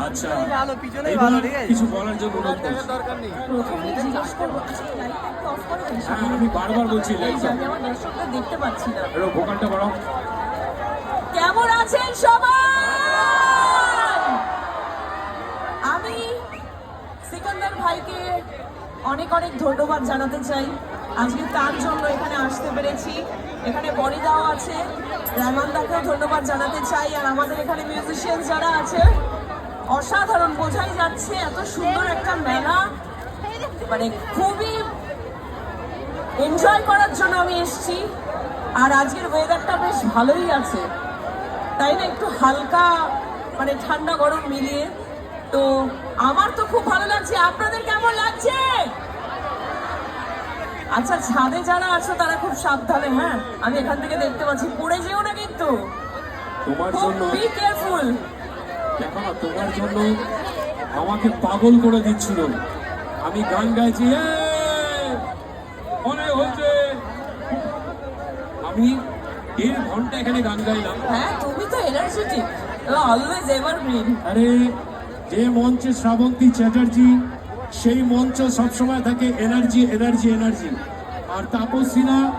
আচ্ছা ভালো, পিছনেই এবার ভালো, ঠিক আছে? কিছু বলার জন্য অনুরোধ করছি। প্রথমে জিজ্ঞেস করবো, আচ্ছা, লাইটটা একটু অফ করে দিন। হ্যাঁ আমি বারবার বলছি লাইটটা আমি আমার দর্শকরা দেখতে পাচ্ছি না। একটু ভোকালটা বাড়াও। কেমন আছেন সবাই? আমি সিকান্দার ভাইকে অনেক অনেক ধন্যবাদ জানাতে চাই। আজকে তার জন্য এখানে আসতে পেরেছি। এখানে বনিদাও আছে, রহমান দাকেও ধন্যবাদ জানাতে চাই। আর আমাদের এখানে মিউজিশিয়ান যারা আছে, অসাধারণ, বোঝাই যাচ্ছে এত সুন্দর একটা মেলা, মানে খুবই এনজয় করার জন্য আমি এসেছি। আর আজকের ওয়েদারটা বেশ ভালোই আছে, তাই না? একটু হালকা, মানে ঠান্ডা গরম মিলিয়ে। তো আমার তো খুব ভালো লাগছে, আপনাদের কেমন লাগছে? আচ্ছা, ছাদে যারা আছো তারা খুব সাবধানে, হ্যাঁ, আমি এখান থেকে দেখতে পাচ্ছি, পড়ে যেও না কিন্তু, তোমার খুব জন্য বি কেয়ারফুল। দেখো না, তোমার জন্য আমাকে পাগল করে দিচ্ছিল। আমি গান গাইছি, অনেক হয়েছে। আমি 1.5 ঘন্টা এখানে গান গাইলাম। হ্যাঁ, তুমি তো এনার্জেটিক, অলওয়েজ এভারগ্রিন। আরে যে মঞ্চে শ্রাবন্তী চ্যাটার্জি, সেই মঞ্চ সবসময় থাকে এনার্জি এনার্জি এনার্জি। আর তাপস সিনহা